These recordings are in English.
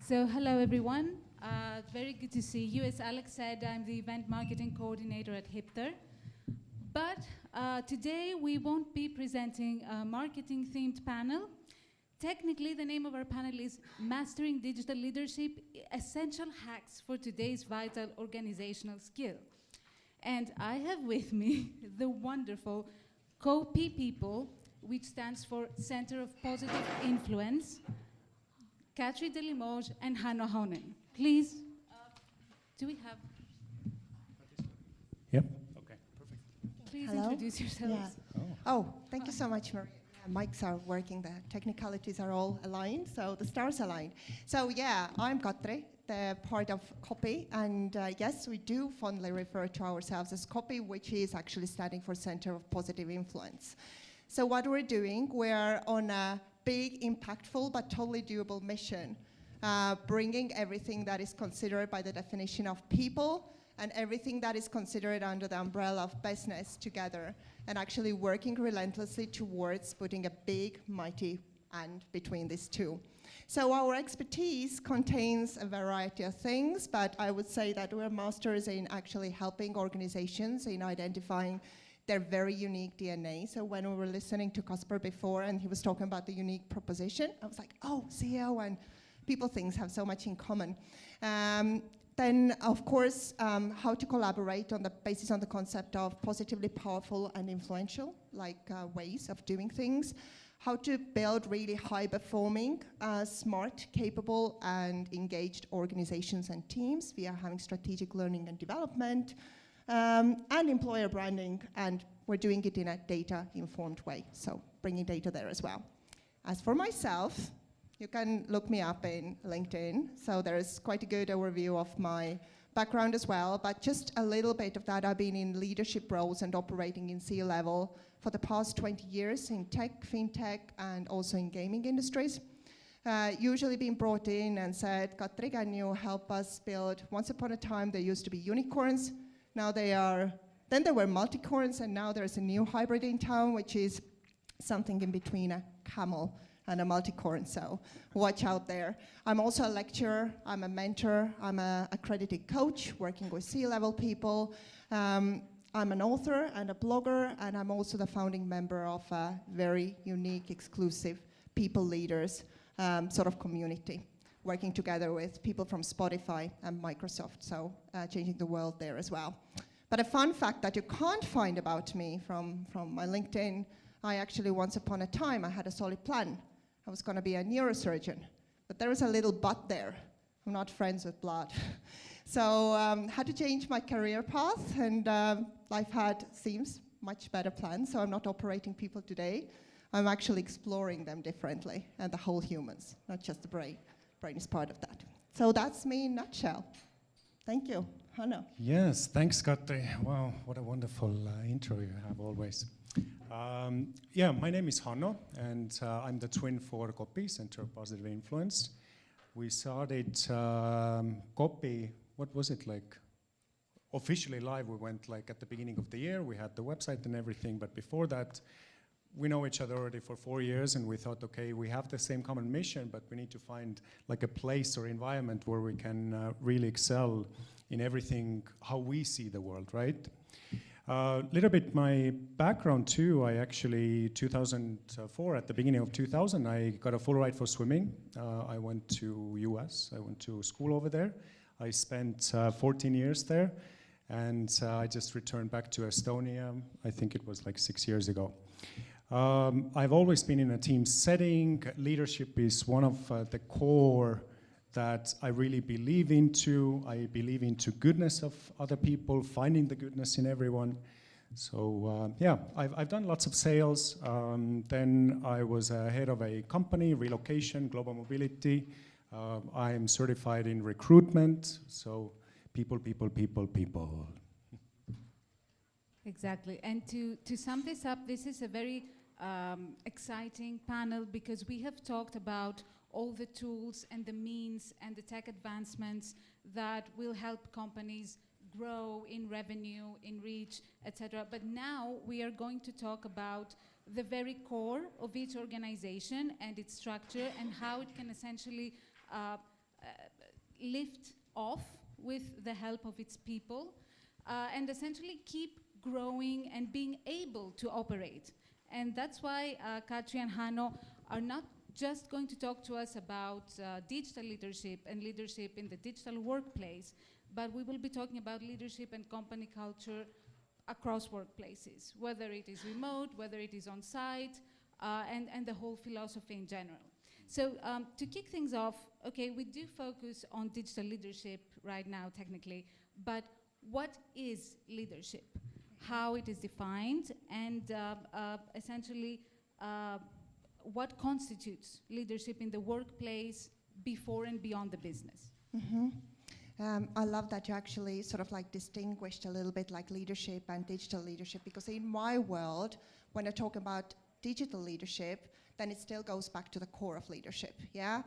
So hello everyone, very good to see you. As Alex said, I'm the event marketing coordinator at Hipter. But today we won't be presenting a marketing themed panel. Technically, the name of our panel is Mastering Digital Leadership, Essential Hacks for Today's Vital Organizational Skill. And I have with me the wonderful COPI people, which stands for Center of Positive Influence, Katri de Limoges and Hanno Honen. Please, do we have? Yep. Okay, perfect. Please Hello? introduce yourselves. Yeah. Oh, thank you so much, Maria. Mics are working, the technicalities are all aligned, so the stars aligned. So yeah, I'm Katri, the part of COPI, and yes, we do fondly refer to ourselves as COPI, which is actually standing for Center of Positive Influence. So what we're doing, we're on a big, impactful, but totally doable mission, bringing everything that is considered by the definition of people and everything that is considered under the umbrella of business together, and actually working relentlessly towards putting a big, mighty and between these two. So our expertise contains a variety of things, but I would say that we're masters in actually helping organizations in identifying their very unique DNA. So when we were listening to Kasper before and he was talking about the unique proposition, I was like, oh, CEO and people things have so much in common. Then, of course, how to collaborate on the basis on the concept of positively powerful and influential, like ways of doing things. How to build really high-performing, smart, capable, and engaged organizations and teams via having strategic learning and development, and employer branding, and we're doing it in a data-informed way, so bringing data there as well. As for myself, you can look me up in LinkedIn, so there's quite a good overview of my background as well, but just a little bit of that. I've been in leadership roles and operating in C-level for the past 20 years in tech, fintech, and also in gaming industries. Usually being brought in and said, Katri, can you help us build, once upon a time there used to be unicorns, now they are, then there were multicorns, and now there's a new hybrid in town, which is something in between a camel and a multicorn, so watch out there. I'm also a lecturer, I'm a mentor, I'm an accredited coach working with C-level people. I'm an author and a blogger, and I'm also the founding member of a very unique, exclusive people leaders sort of community, working together with people from Spotify and Microsoft, so changing the world there as well. But a fun fact that you can't find about me from my LinkedIn, I actually once upon a time, I had a solid plan. I was gonna be a neurosurgeon, but there was a little but there. I'm not friends with blood. So had to change my career path, and life seems much better planned, so I'm not operating people today. I'm actually exploring them differently, and the whole humans, not just the brain. Brain is part of that. So that's me in a nutshell. Thank you. Hanno. Yes, thanks, Katri. Wow, what a wonderful intro you have always. Yeah, my name is Hanno, and I'm the twin for COPI, Center of Positive Influence. We started COPI, what was it like? Officially live, we went like at the beginning of the year. We had the website and everything, but before that, we know each other already for 4 years, and we thought, okay, we have the same common mission, but we need to find like a place or environment where we can really excel in everything, how we see the world, right? Little bit my background too. I actually, 2004, at the beginning of 2000, I got a full ride for swimming. I went to US, I went to school over there. I spent 14 years there, and I just returned back to Estonia. I think it was like 6 years ago. I've always been in a team setting. Leadership is one of the core that I really believe into. I believe into goodness of other people, finding the goodness in everyone. So yeah, I've done lots of sales. Then I was head of a company, relocation, global mobility. I'm certified in recruitment. So people, people, people, people. Exactly, and to sum this up, this is a very exciting panel because we have talked about all the tools and the means and the tech advancements that will help companies grow in revenue, in reach, etc. But now we are going to talk about the very core of each organization and its structure and how it can essentially lift off with the help of its people, and essentially keep growing and being able to operate. And that's why Katri and Hanno are not just going to talk to us about digital leadership and leadership in the digital workplace, but we will be talking about leadership and company culture across workplaces, whether it is remote, whether it is on site, and the whole philosophy in general. So to kick things off, okay, we do focus on digital leadership right now technically, but what is leadership? How it is defined, and essentially what constitutes leadership in the workplace before and beyond the business? I love that you actually sort of like distinguished a little bit like leadership and digital leadership, because in my world, when I talk about digital leadership, then it still goes back to the core of leadership, yeah?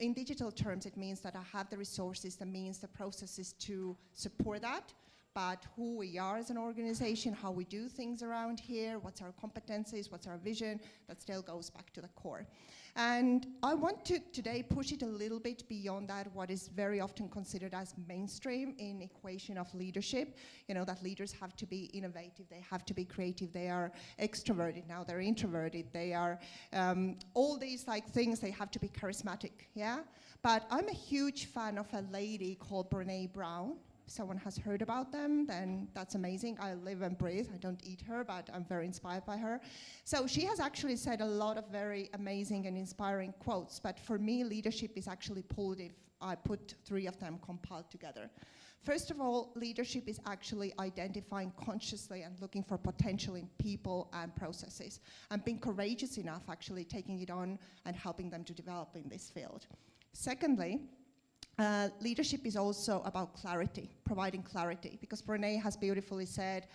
In digital terms, it means that I have the resources, the means, the processes to support that. But who we are as an organization, how we do things around here, what's our competencies, what's our vision, that still goes back to the core. And I want to today push it a little bit beyond that, what is very often considered as mainstream in equation of leadership. You know, that leaders have to be innovative, they have to be creative, they are extroverted now, they're introverted, they are all these like things, they have to be charismatic, yeah? But I'm a huge fan of a lady called Brené Brown. If someone has heard about them, then that's amazing. I live and breathe. I don't eat her, but I'm very inspired by her. So she has actually said a lot of very amazing and inspiring quotes, but for me, leadership is actually pulled if I put 3 of them compiled together. First of all, leadership is actually identifying consciously and looking for potential in people and processes, and being courageous enough actually taking it on and helping them to develop in this field. Secondly, leadership is also about clarity, providing clarity, because Brené has beautifully said,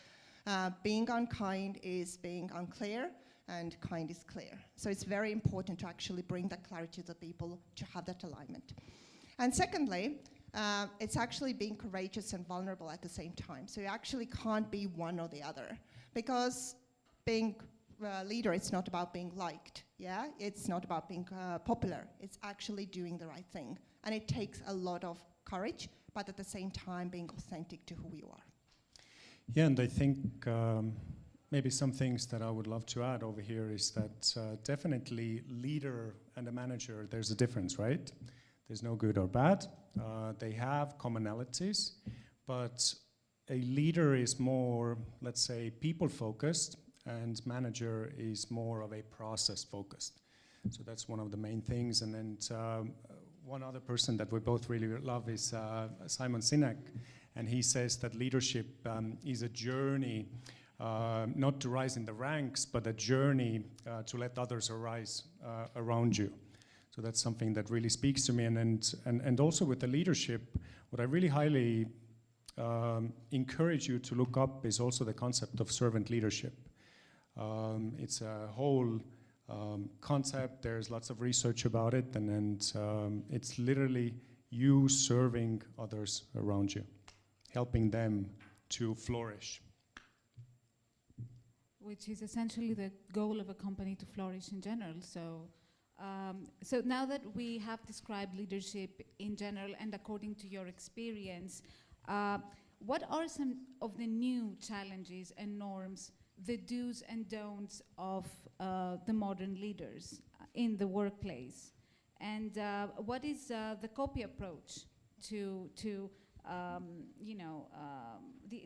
being unkind is being unclear, and kind is clear. So it's very important to actually bring that clarity to the people to have that alignment. And secondly, it's actually being courageous and vulnerable at the same time. So you actually can't be one or the other, because being leader, it's not about being liked, yeah? It's not about being popular. It's actually doing the right thing. And it takes a lot of courage, but at the same time being authentic to who you are. Yeah, and I think maybe some things that I would love to add over here is that definitely leader and a manager, there's a difference, right? There's no good or bad. They have commonalities, but a leader is more, let's say, people-focused, and manager is more of a process-focused. So that's one of the main things. And then one other person that we both really love is Simon Sinek, and he says that leadership is a journey, not to rise in the ranks, but a journey to let others arise around you. So that's something that really speaks to me. And also with the leadership, what I really highly encourage you to look up is also the concept of servant leadership. It's a whole concept. There's lots of research about it, and it's literally you serving others around you, helping them to flourish. Which is essentially the goal of a company to flourish in general. So, so now that we have described leadership in general and according to your experience, what are some of the new challenges and norms, the do's and don'ts of the modern leaders in the workplace? And what is the copy approach to you know,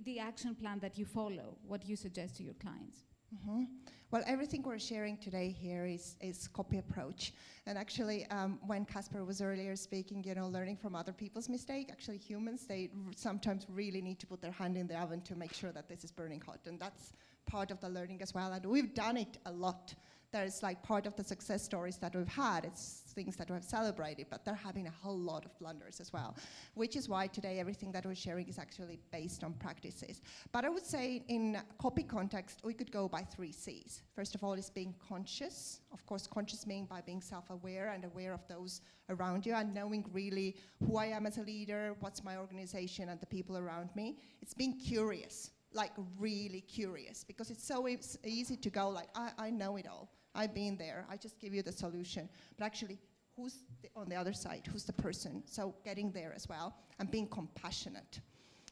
the action plan that you follow, what you suggest to your clients? Mm-hmm. Well, everything we're sharing today here is copy approach. And actually, when Casper was earlier speaking, you know, learning from other people's mistake, actually humans, they sometimes really need to put their hand in the oven to make sure that this is burning hot. And that's part of the learning as well. And we've done it a lot. There's like part of the success stories that we've had, it's things that we've celebrated, but they're having a whole lot of blunders as well, which is why today everything that we're sharing is actually based on practices. But I would say in copy context, we could go by 3 C's. First of all is being conscious. Of course, conscious meaning by being self-aware and aware of those around you and knowing really who I am as a leader, what's my organization and the people around me. It's being curious, like really curious, because it's so easy to go like, I know it all. I've been there, I just give you the solution. But actually, who's on the other side, who's the person. So getting there as well and being compassionate.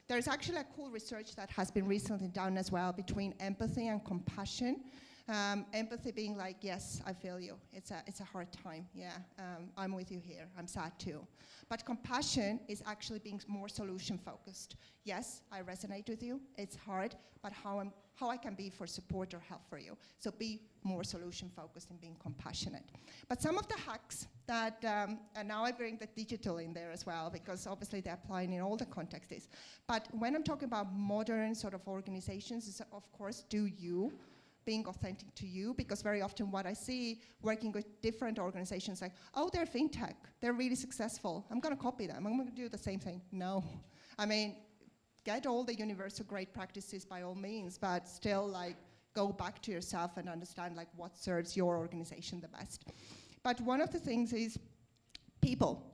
There's actually a cool research that has been recently done as well between empathy and compassion. Empathy being like, yes, I feel you. It's a hard time. Yeah, I'm with you here. I'm sad too. But compassion is actually being more solution focused. Yes, I resonate with you. It's hard, but how I can be for support or help for you. So be more solution focused and being compassionate. But some of the hacks that, and now I bring the digital in there as well, because obviously they're applying in all the contexts. But when I'm talking about modern sort of organizations, is of course, do you, being authentic to you, because very often what I see working with different organizations like, oh, they're fintech, they're really successful, I'm gonna copy them, I'm gonna do the same thing. No, I mean, get all the universal great practices by all means, but still like go back to yourself and understand like what serves your organization the best. But one of the things is people.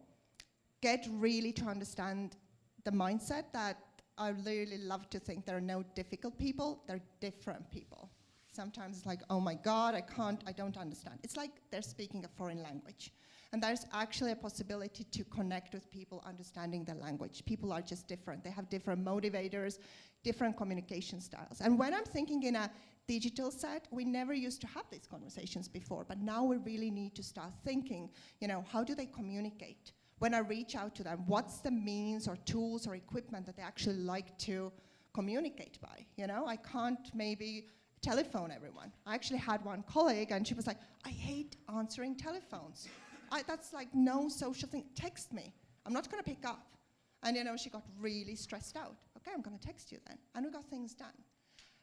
Get really to understand the mindset that I really love to think there are no difficult people, they're different people. Sometimes it's like, oh my God, I don't understand. It's like they're speaking a foreign language. And there's actually a possibility to connect with people understanding the language. People are just different. They have different motivators, different communication styles. And when I'm thinking in a digital set, we never used to have these conversations before, but now we really need to start thinking, you know, how do they communicate? When I reach out to them, what's the means or tools or equipment that they actually like to communicate by? You know, I can't maybe telephone everyone. I actually had one colleague and she was like, I hate answering telephones. That's like no social thing. Text me. I'm not going to pick up. And you know, she got really stressed out. Okay, I'm going to text you then. And we got things done.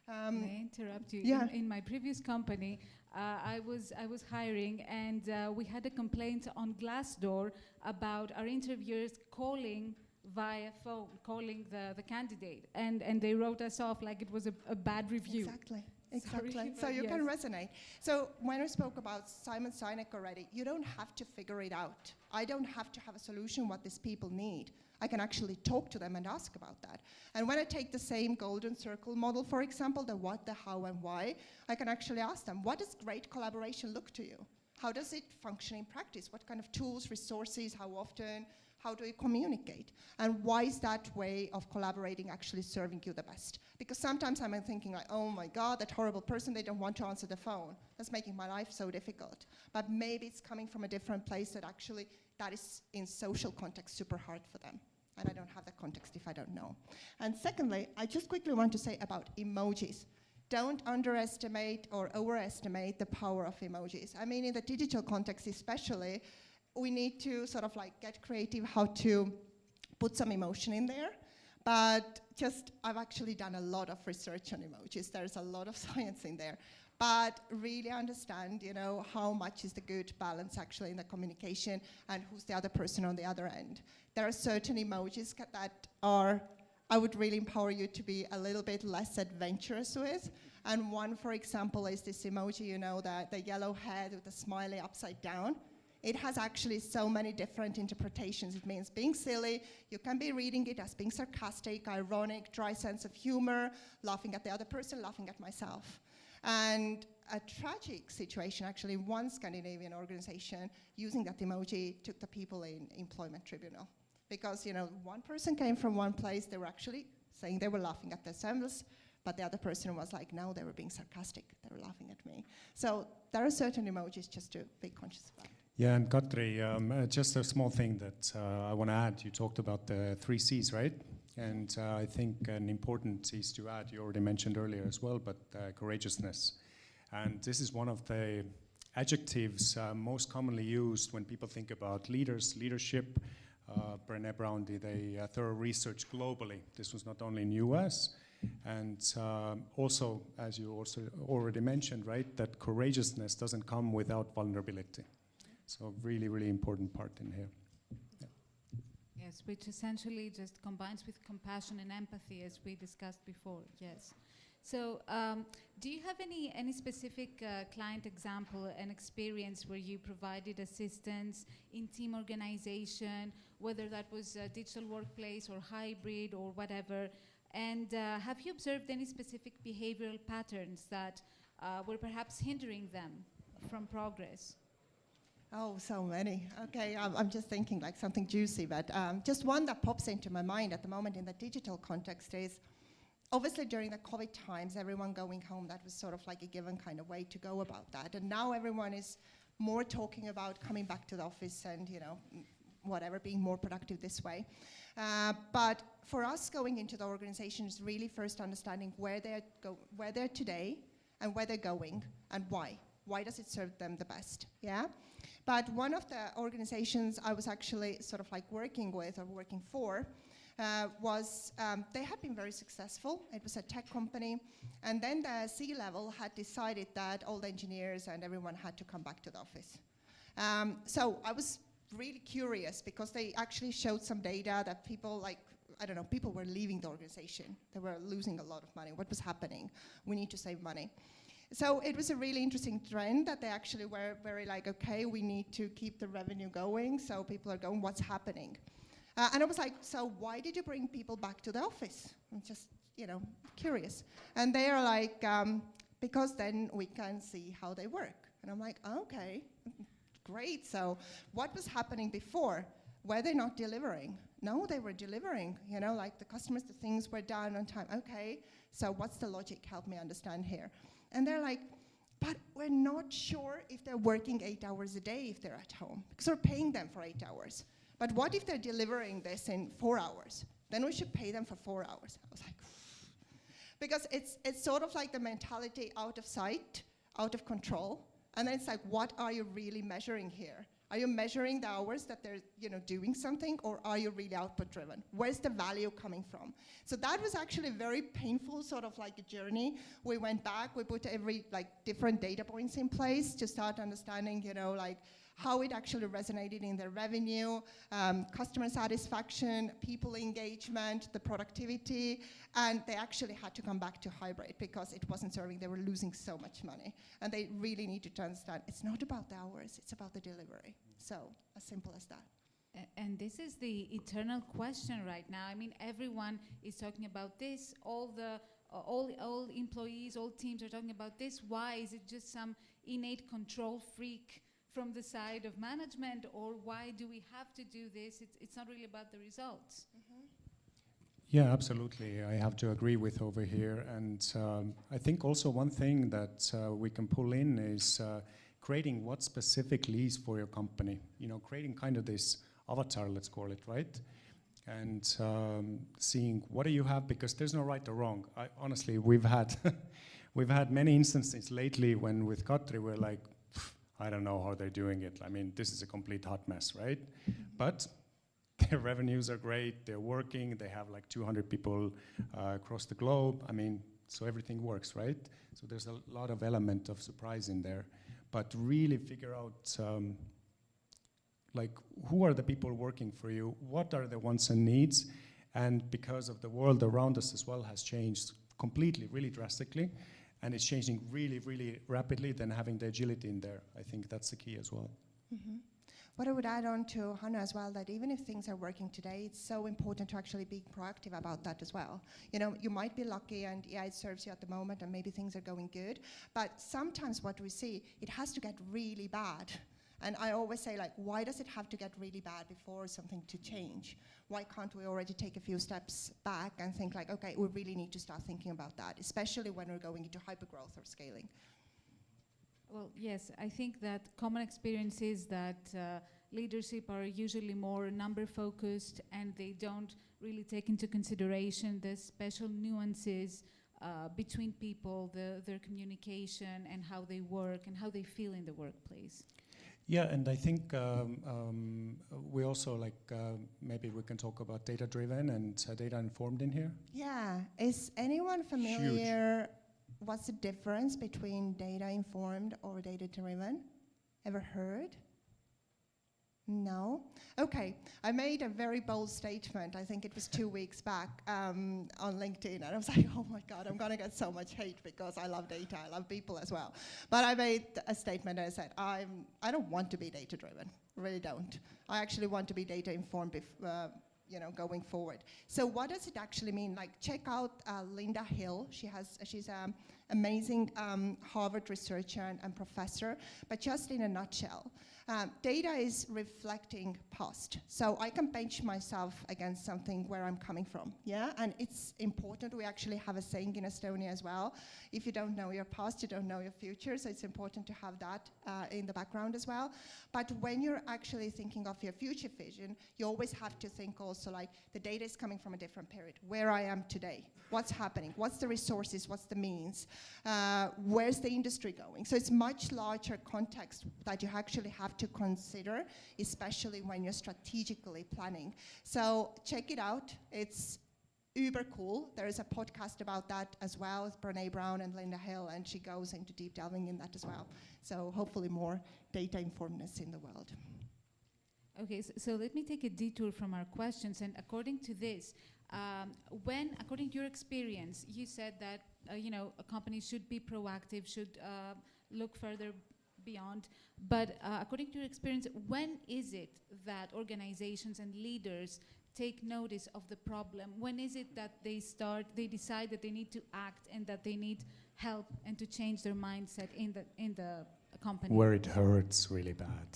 May I interrupt you? Yeah. In my previous company, I was hiring, and we had a complaint on Glassdoor about our interviewers calling via phone, calling the candidate, and they wrote us off like it was a bad review. Exactly. Exactly. Sorry, So you yes. can resonate. So when I spoke about Simon Sinek already, you don't have to figure it out. I don't have to have a solution what these people need. I can actually talk to them and ask about that. And when I take the same golden circle model, for example, the what, the how, and why, I can actually ask them, what does great collaboration look to you? How does it function in practice? What kind of tools, resources, how often? How do you communicate? And why is that way of collaborating actually serving you the best? Because sometimes I'm thinking like, oh my God, that horrible person, they don't want to answer the phone. That's making my life so difficult. But maybe it's coming from a different place that actually, that is in social context super hard for them. And I don't have the context if I don't know. And secondly, I just quickly want to say about emojis. Don't underestimate or overestimate the power of emojis. I mean, in the digital context especially, we need to sort of like get creative how to put some emotion in there. But just, I've actually done a lot of research on emojis. There's a lot of science in there. But really understand, you know, how much is the good balance actually in the communication and who's the other person on the other end. There are certain emojis that are, I would really empower you to be a little bit less adventurous with. And one, for example, is this emoji, you know, the yellow head with the smiley upside down. It has actually so many different interpretations. It means being silly. You can be reading it as being sarcastic, ironic, dry sense of humor, laughing at the other person, laughing at myself. And a tragic situation, actually, one Scandinavian organization using that emoji took the people in employment tribunal. Because, you know, one person came from one place, they were actually saying they were laughing at themselves, but the other person was like, no, they were being sarcastic. They were laughing at me. So there are certain emojis just to be conscious about. Yeah, and Katri, just a small thing that I want to add. You talked about the 3 C's, right? And I think an important is to add, you already mentioned earlier as well, but courageousness. And this is one of the adjectives most commonly used when people think about leadership. Brené Brown did a thorough research globally. This was not only in US. And also, as you also already mentioned, right, that courageousness doesn't come without vulnerability. So really, really important part in here. Yeah. Yes, which essentially just combines with compassion and empathy, as we discussed before. Yes. So, do you have any specific client example and experience where you provided assistance in team organization, whether that was a digital workplace or hybrid or whatever? And have you observed any specific behavioral patterns that were perhaps hindering them from progress? Oh, so many. Okay, I'm just thinking like something juicy, but just one that pops into my mind at the moment in the digital context is, obviously during the COVID times, everyone going home, that was sort of like a given kind of way to go about that. And now everyone is more talking about coming back to the office and, you know, whatever, being more productive this way. But for us going into the organization is really first understanding where they're today and where they're going and why. Why does it serve them the best, yeah? But one of the organizations I was actually sort of like working with or working for was, they had been very successful. It was a tech company. And then the C-level had decided that all the engineers and everyone had to come back to the office. So I was really curious because they actually showed some data that people like, I don't know, people were leaving the organization. They were losing a lot of money. What was happening? We need to save money. So it was a really interesting trend that they actually were very like, okay, we need to keep the revenue going. So people are going, what's happening? And I was like, so why did you bring people back to the office? I'm just, you know, curious. And they are like, because then we can see how they work. And I'm like, okay, great. So what was happening before? Were they not delivering? No, they were delivering. You know, like the customers, the things were done on time. Okay, so what's the logic? Help me understand here. And they're like, but we're not sure if they're working 8 hours a day if they're at home, because we're paying them for 8 hours. But what if they're delivering this in 4 hours? Then we should pay them for 4 hours. I was like, because it's sort of like the mentality out of sight, out of control. And then it's like, what are you really measuring here? Are you measuring the hours that they're, you know, doing something, or are you really output driven? Where's the value coming from? So that was actually a very painful sort of like a journey. We went back, we put every like different data points in place to start understanding, you know, like how it actually resonated in their revenue, customer satisfaction, people engagement, the productivity, and they actually had to come back to hybrid because it wasn't serving, they were losing so much money. And they really needed to understand it's not about the hours, it's about the delivery. So, as simple as that. And this is the eternal question right now. I mean, everyone is talking about this. All employees, all teams are talking about this. Why? Is it just some innate control freak from the side of management, or why do we have to do this? It's not really about the results. Mm-hmm. Yeah, absolutely. I have to agree with over here. And I think also one thing that we can pull in is creating what specifically is for your company. You know, creating kind of this avatar, let's call it, right? And seeing what do you have, because there's no right or wrong. Honestly, we've had we've had many instances lately when with Katri we're like, I don't know how they're doing it. I mean, this is a complete hot mess, right? But their revenues are great, they're working, they have like 200 people across the globe. I mean, so everything works, right? So there's a lot of element of surprise in there. But really figure out like who are the people working for you, what are the wants and needs, and because of the world around us as well has changed completely, really drastically, and it's changing really, really rapidly, then having the agility in there, I think that's the key as well. Mm-hmm. What I would add on to Hanna as well, that even if things are working today, it's so important to actually be proactive about that as well. You know, you might be lucky and yeah, it serves you at the moment and maybe things are going good, but sometimes what we see, it has to get really bad. And I always say, like, why does it have to get really bad before something to change? Why can't we already take a few steps back and think like, okay, we really need to start thinking about that, especially when we're going into hypergrowth or scaling? Well, yes, I think that common experience is that leadership are usually more number-focused, and they don't really take into consideration the special nuances between people, their communication, and how they work and how they feel in the workplace. Yeah, and I think we also maybe we can talk about data-driven and data-informed in here. Yeah, is anyone familiar? What's the difference between data-informed or data-driven? Ever heard? No? Okay, I made a very bold statement, I think it was 2 weeks back on LinkedIn, and I was like, oh my God, I'm gonna get so much hate because I love data, I love people as well. But I made a statement and I said, I don't want to be data-driven, really don't. I actually want to be data-informed going forward. So what does it actually mean? Like, check out Linda Hill. She's a amazing Harvard researcher and professor, but just in a nutshell. Data is reflecting past. So I can bench myself against something where I'm coming from, yeah? And it's important. We actually have a saying in Estonia as well. If you don't know your past, you don't know your future. So it's important to have that in the background as well. But when you're actually thinking of your future vision, you always have to think also like the data is coming from a different period. Where I am today, what's happening, what's the resources, what's the means, where's the industry going? So it's much larger context that you actually have to consider, especially when you're strategically planning. So check it out. It's uber cool. There is a podcast about that as well with Brené Brown and Linda Hill, and she goes into deep delving in that as well. So hopefully more data informedness in the world. Okay, so let me take a detour from our questions, and according to this, according to your experience, you said that a company should be proactive, should look further beyond. But according to your experience, when is it that organizations and leaders take notice of the problem? When is it that they decide that they need to act and that they need help and to change their mindset in the company? Where it hurts really bad.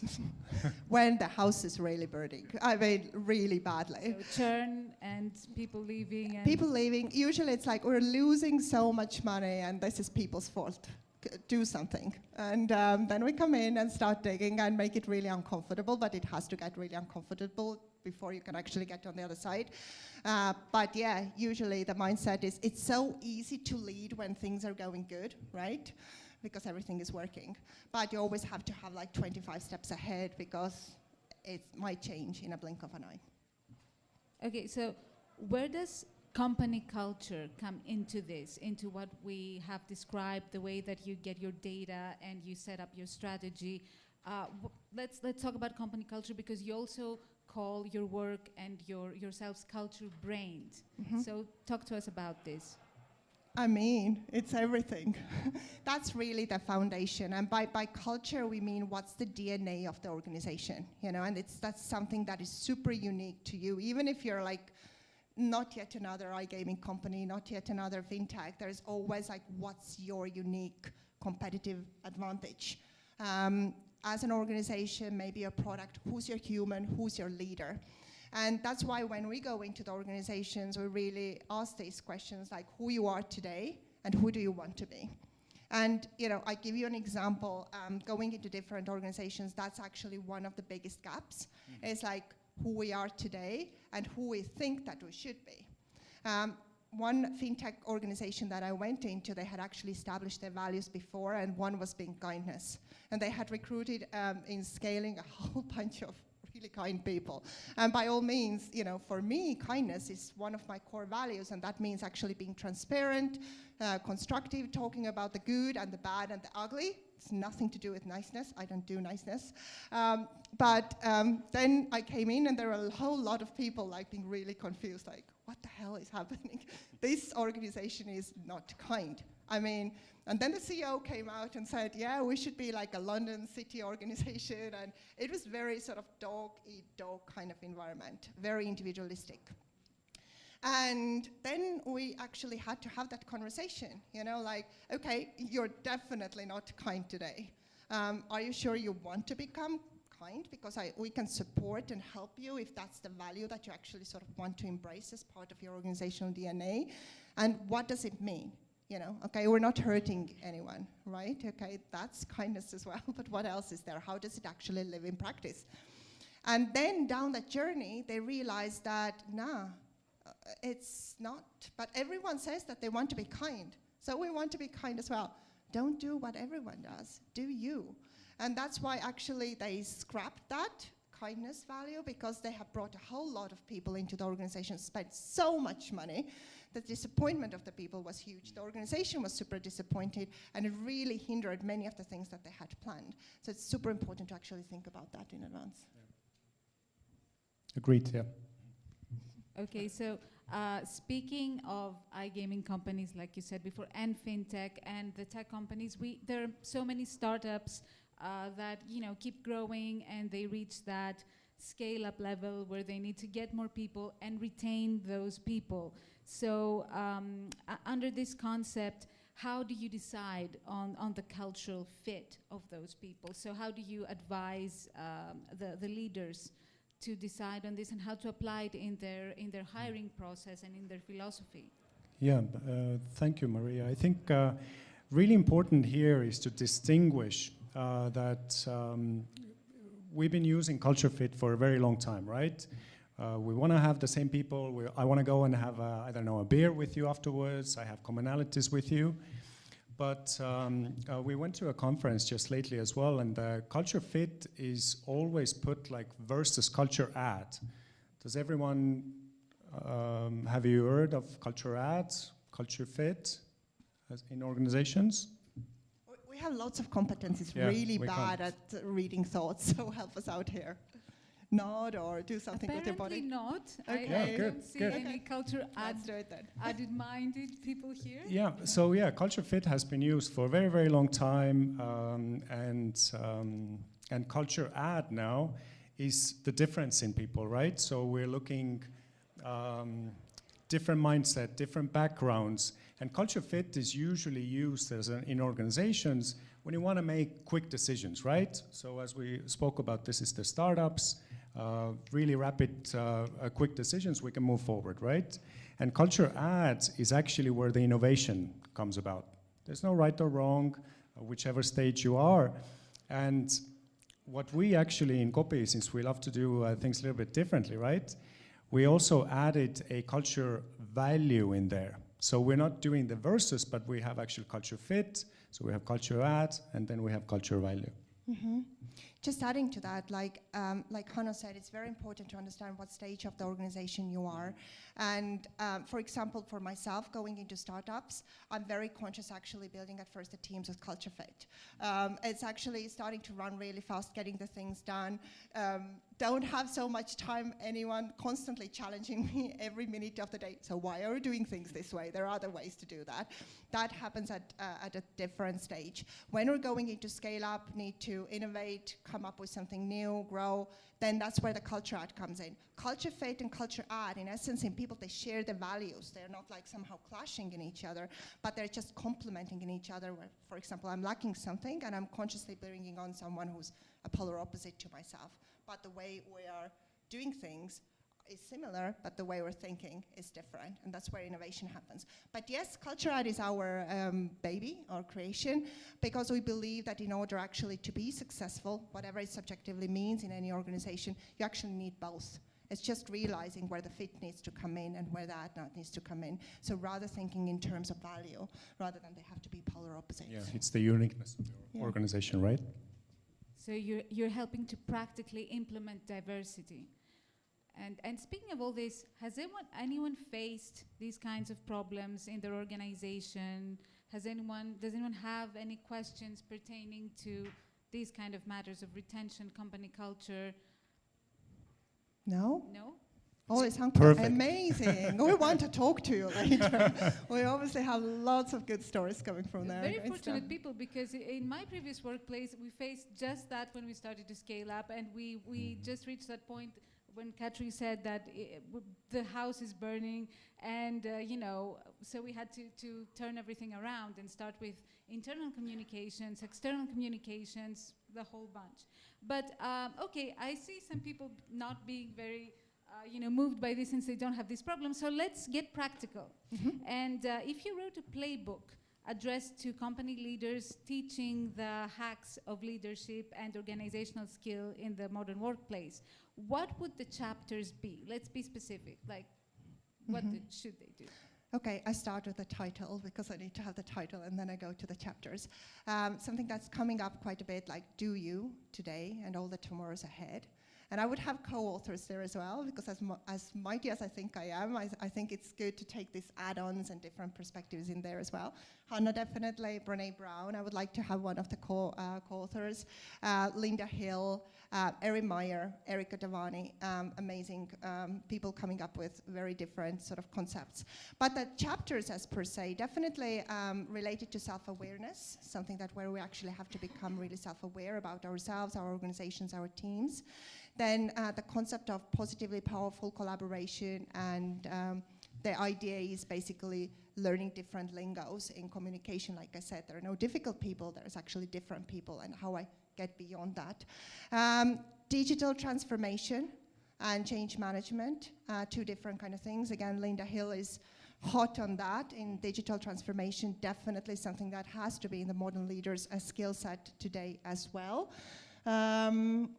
When the house is really burning. I mean, really badly. So churn and people leaving. And people leaving. Usually it's like we're losing so much money and this is people's fault. Do something. And then we come in and start digging and make it really uncomfortable, but it has to get really uncomfortable before you can actually get on the other side. But yeah, usually the mindset is it's so easy to lead when things are going good, right? Because everything is working. But you always have to have like 25 steps ahead because it might change in a blink of an eye. Okay, so where does company culture come into this, into what we have described, the way that you get your data and you set up your strategy? Let's talk about company culture, because you also call your work and yourselves culture-brained. Mm-hmm. So talk to us about this. I mean, it's everything. That's really the foundation. And by culture, we mean what's the DNA of the organization, and that's something that is super unique to you. Even if you're like not yet another iGaming company, not yet another fintech, there's always like what's your unique competitive advantage. As an organization, maybe a product, who's your human, who's your leader? And that's why when we go into the organizations, we really ask these questions like who you are today and who do you want to be? And I give you an example. Going into different organizations, that's actually one of the biggest gaps. Mm-hmm. It's like who we are today and who we think that we should be. One fintech organization that I went into, they had actually established their values before, and one was being kindness. And they had recruited in scaling a whole bunch of really kind people. And by all means, for me, kindness is one of my core values, and that means actually being transparent, constructive, talking about the good and the bad and the ugly. It's nothing to do with niceness. I don't do niceness. But then I came in, and there were a whole lot of people like being really confused, like, what the hell is happening? This organization is not kind. I mean, and then the CEO came out and said, yeah, we should be like a London city organization. And it was very sort of dog-eat-dog kind of environment, very individualistic. And then we actually had to have that conversation, like, okay, you're definitely not kind today. Are you sure you want to become kind? Because we can support and help you if that's the value that you actually sort of want to embrace as part of your organizational DNA. And what does it mean? Okay, we're not hurting anyone, right? Okay, that's kindness as well, but what else is there? How does it actually live in practice? And then down that journey, they realized that, it's not. But everyone says that they want to be kind. So we want to be kind as well. Don't do what everyone does. Do you. And that's why actually they scrapped that kindness value, because they have brought a whole lot of people into the organization, spent so much money. The disappointment of the people was huge. The organization was super disappointed, and it really hindered many of the things that they had planned. So it's super important to actually think about that in advance. Yeah. Agreed, yeah. Okay, so speaking of iGaming companies, like you said before, and fintech and the tech companies, there are so many startups that keep growing, and they reach that scale-up level where they need to get more people and retain those people. So under this concept, how do you decide on the cultural fit of those people? So how do you advise the leaders to decide on this and how to apply it in their hiring process and in their philosophy? Yeah, thank you, Maria. I think really important here is to distinguish that we've been using culture fit for a very long time, right? We want to have the same people. I want to go and have, I don't know, a beer with you afterwards. I have commonalities with you. But we went to a conference just lately as well, and the culture fit is always put like versus culture add. Does everyone, have you heard of culture add, culture fit in organizations? We have lots of competencies, Yeah, really we bad at reading thoughts, so help us out here. Nod or do something with your body. Apparently not. Okay. Yeah, I good, don't see good. any culture Let's do it then. added-minded people here. Yeah, so yeah, culture fit has been used for a very, very long time, and culture add now is the difference in people, right? So we're looking different mindset, different backgrounds, and culture fit is usually used as in organizations when you want to make quick decisions, right? So as we spoke about, this is the startups, really rapid, quick decisions, we can move forward, right? And culture adds is actually where the innovation comes about. There's no right or wrong, whichever stage you are. And what we actually in Copy, since we love to do things a little bit differently, right? We also added a culture value in there. So we're not doing the versus, but we have actual culture fit. So we have culture add, and then we have culture value. Mm-hmm. Just adding to that, like Hanno said, it's very important to understand what stage of the organization you are. And for example, for myself, going into startups, I'm very conscious actually building at first the teams with culture fit. It's actually starting to run really fast, getting the things done. Don't have so much time, anyone constantly challenging me every minute of the day. So why are you doing things this way? There are other ways to do that. That happens at a different stage. When we're going into scale up, need to innovate, come up with something new, grow, then that's where the culture add comes in. Culture fit and culture add, in essence, in people, they share the values. They're not like somehow clashing in each other, but they're just complementing in each other. Where, for example, I'm lacking something and I'm consciously bringing on someone who's a polar opposite to myself. But the way we are doing things is similar, but the way we're thinking is different, and that's where innovation happens. But yes, culture add is our baby, our creation, because we believe that in order actually to be successful, whatever it subjectively means in any organization, you actually need both. It's just realizing where the fit needs to come in and where the add needs to come in. So rather thinking in terms of value, rather than they have to be polar opposites. Yeah, it's the uniqueness of the organization, right? So you're helping to practically implement diversity. And speaking of all this, has anyone faced these kinds of problems in their organization? Does anyone have any questions pertaining to these kind of matters of retention, company culture? No? No? Always Perfect. Amazing. We want to talk to you later. We obviously have lots of good stories coming from there. Very Great fortunate stuff. people, because in my previous workplace, we faced just that when we started to scale up, and we just reached that point when Katri said that the house is burning, and so we had to turn everything around and start with internal communications, external communications, the whole bunch. But okay, I see some people not being very moved by this since they don't have this problem. So let's get practical. Mm-hmm. And if you wrote a playbook addressed to company leaders teaching the hacks of leadership and organizational skill in the modern workplace, what would the chapters be? Let's be specific. Like, what should they do? Okay, I start with the title because I need to have the title, and then I go to the chapters. Something that's coming up quite a bit, like do you today and all the tomorrows ahead. And I would have co-authors there as well, because as mighty as I think I am, I think it's good to take these add-ons and different perspectives in there as well. Hanna, definitely. Brene Brown, I would like to have one of the co-authors. Linda Hill, Erin Meyer, Erika Davani, amazing people coming up with very different sort of concepts. But the chapters as per se, definitely related to self-awareness, something that where we actually have to become really self-aware about ourselves, our organizations, our teams. Then the concept of positively powerful collaboration, and the idea is basically learning different lingos in communication. Like I said, there are no difficult people, there's actually different people, and how I get beyond that. Digital transformation and change management, two different kind of things. Again, Linda Hill is hot on that in digital transformation, definitely something that has to be in the modern leaders' skill set today as well. And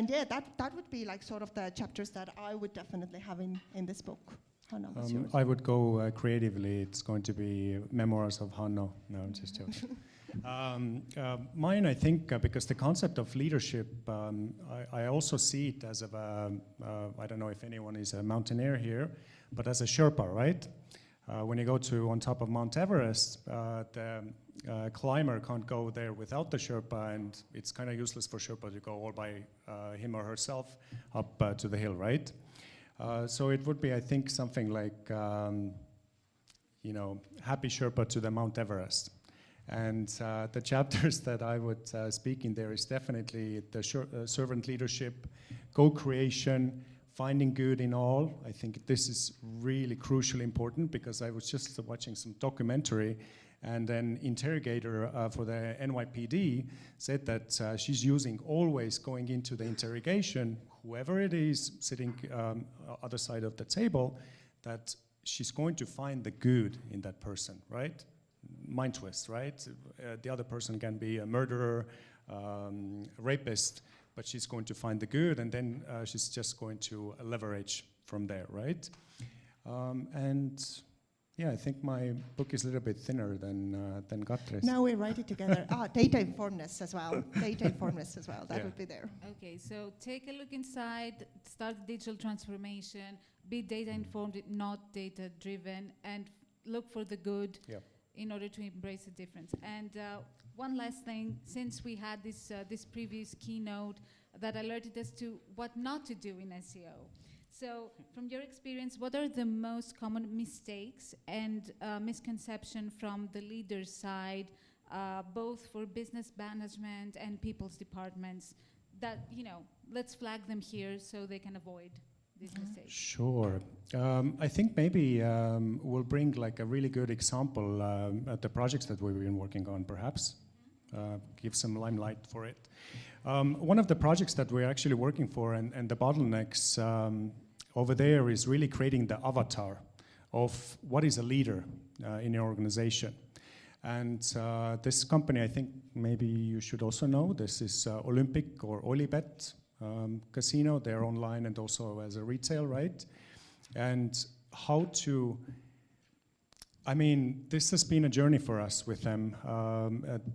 yeah, that would be like sort of the chapters that I would definitely have in this book. Hanno, what's yours? I would go creatively. It's going to be memoirs of Hanno. No, I'm just joking. Mine, I think, because the concept of leadership, I also see it as I don't know if anyone is a mountaineer here, but as a Sherpa, right? When you go to on top of Mount Everest, the climber can't go there without the Sherpa, and it's kind of useless for Sherpa to go all by him or herself up to the hill, right? So it would be, I think, something like, happy Sherpa to the Mount Everest. And the chapters that I would speak in there is definitely the servant leadership, co-creation, finding good in all. I think this is really crucially important, because I was just watching some documentary, and an interrogator for the NYPD said that she's using always going into the interrogation, whoever it is sitting other side of the table, that she's going to find the good in that person, right? Mind twist, right? The other person can be a murderer, rapist, but she's going to find the good, and then she's just going to leverage from there, right? And yeah, I think my book is a little bit thinner than Katre's. Now we write it together. Data informedness as well. Data informedness as well. That would be there. Okay, so take a look inside, start digital transformation, be data informed, not data driven, and look for the good. In order to embrace the difference. And one last thing, since we had this previous keynote that alerted us to what not to do in SEO. So from your experience, what are the most common mistakes and misconception from the leader's side, both for business management and people's departments, that, let's flag them here so they can avoid these mistakes? Sure. I think maybe we'll bring like a really good example at the projects that we've been working on, perhaps. Give some limelight for it. One of the projects that we're actually working for, and the bottlenecks over there, is really creating the avatar of what is a leader in your organization. And this company, I think maybe you should also know, this is Olympic or Olibet casino. They're online and also as a retail, right? And how to, this has been a journey for us with them,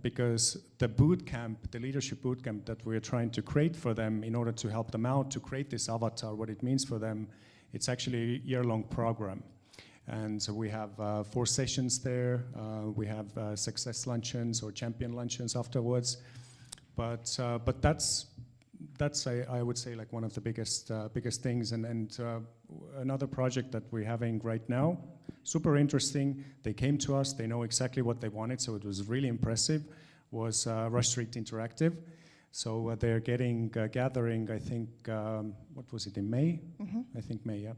because the boot camp, the leadership boot camp that we're trying to create for them in order to help them out to create this avatar, what it means for them, it's actually a year-long program. And so we have 4 sessions there. We have success luncheons or champion luncheons afterwards. But that's I would say like one of the biggest things. And another project that we're having right now, super interesting. They came to us. They know exactly what they wanted, so it was really impressive. Was Rush Street Interactive. So they're gathering. I think what was it in May? Mm-hmm. I think May. Yeah.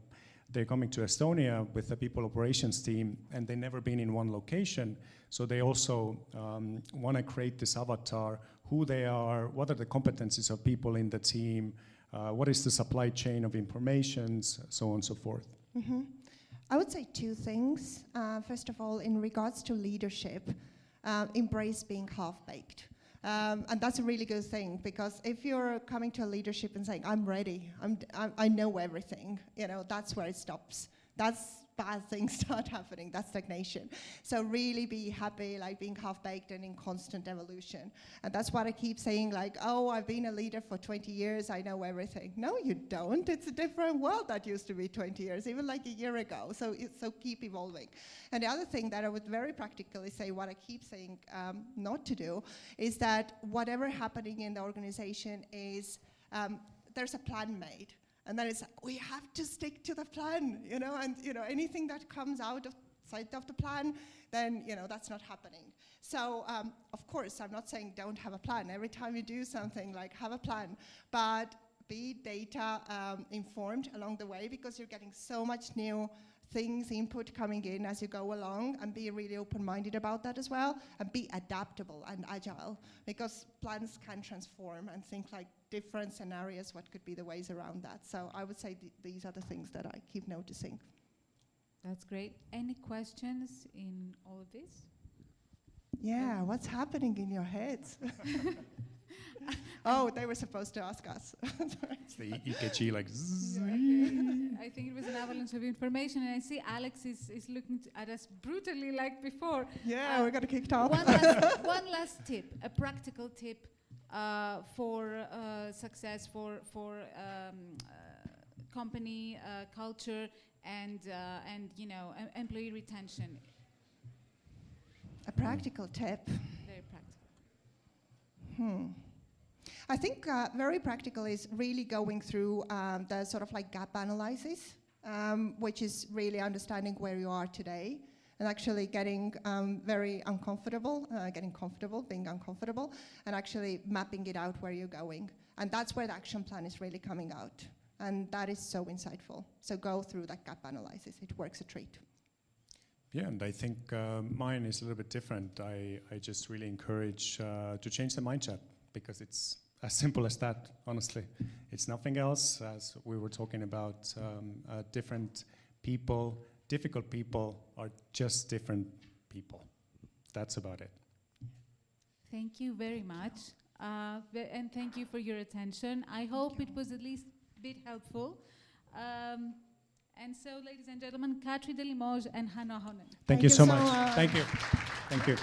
They're coming to Estonia with the people operations team, and they've never been in one location. So they also want to create this avatar, who they are, what are the competencies of people in the team, what is the supply chain of information, so on and so forth. Mm-hmm. I would say 2 things. First of all, in regards to leadership, embrace being half-baked. And that's a really good thing, because if you're coming to a leadership and saying, I'm ready, I know everything, that's where it stops. That's bad things start happening. That's stagnation. So really be happy, like being half-baked and in constant evolution. And that's what I keep saying, like, oh, I've been a leader for 20 years, I know everything. No, you don't. It's a different world that used to be 20 years, even like a year ago. So keep evolving. And the other thing that I would very practically say, what I keep saying not to do, is that whatever happening in the organization is, there's a plan made. And then it's like, we have to stick to the plan, and anything that comes outside of the plan, then that's not happening. So of course, I'm not saying don't have a plan. Every time you do something, like have a plan, but be data informed along the way, because you're getting so much new things, input coming in as you go along, and be really open-minded about that as well, and be adaptable and agile, because plans can transform, and think like different scenarios, what could be the ways around that. So I would say these are the things that I keep noticing. That's great. Any questions in all of this? Yeah, what's happening in your heads? Oh, they were supposed to ask us. It's the EKG like zzz. I think it was an avalanche of information, and I see Alex is looking at us brutally like before. Yeah, we got kicked off. One last tip, a practical tip for success, for company culture and employee retention. A practical tip. Very practical. I think very practical is really going through the sort of like gap analysis, which is really understanding where you are today, and actually getting very uncomfortable, getting comfortable, being uncomfortable, and actually mapping it out where you're going. And that's where the action plan is really coming out. And that is so insightful. So go through that gap analysis. It works a treat. Yeah, and I think mine is a little bit different. I just really encourage to change the mindset, because it's as simple as that, honestly. It's nothing else, as we were talking about. Different people, difficult people are just different people. That's about it. Thank you very much. And thank you for your attention. I hope it was at least a bit helpful. And so, ladies and gentlemen, Katri de Limoges and Hannah Honen. Thank you so much. much. Thank you. Thank you.